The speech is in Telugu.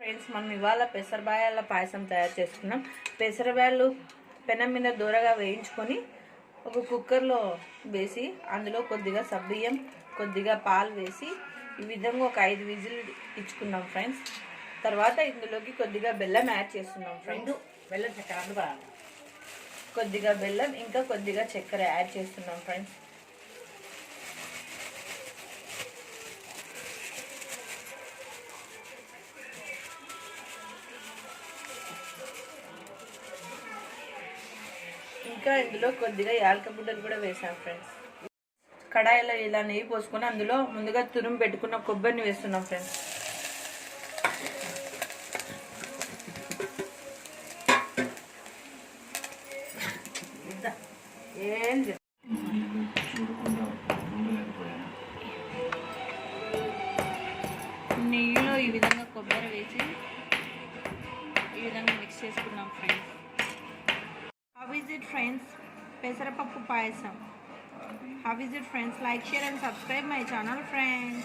ఫ్రెండ్స్, మనం ఇవాళ పెసరబ్యాళ్ళ పాయసం తయారు చేసుకున్నాం. పెసరబ్యాళ్ళు పెనం మీద దూరగా వేయించుకొని ఒక కుక్కర్లో వేసి అందులో కొద్దిగా సబ్బియ్యం, కొద్దిగా పాలు వేసి ఈ విధంగా ఒక 5 విజిల్ ఇచ్చుకున్నాం ఫ్రెండ్స్. తర్వాత ఇందులోకి కొద్దిగా బెల్లం యాడ్ చేస్తున్నాం ఫ్రెండ్స్. కొద్దిగా బెల్లం ఇంకా కొద్దిగా చక్కెర యాడ్ చేస్తున్నాం ఫ్రెండ్స్. ఇంకా ఇందులో కొద్దిగా యాలక బుడ్డలు కూడా వేసాం ఫ్రెండ్స్. కడాయిలో ఇలా నెయ్యి పోసుకొని అందులో ముందుగా తురుము పెట్టుకున్న కొబ్బరిని వేస్తున్నాం ఫ్రెండ్స్. నెయ్యిలో ఈ విధంగా కొబ్బరి వేసి ఈ విధంగా మిక్స్ చేసుకున్నాం friends. How is it friends? Pesarapappu payasam. How is it friends? Like, share and subscribe my channel friends.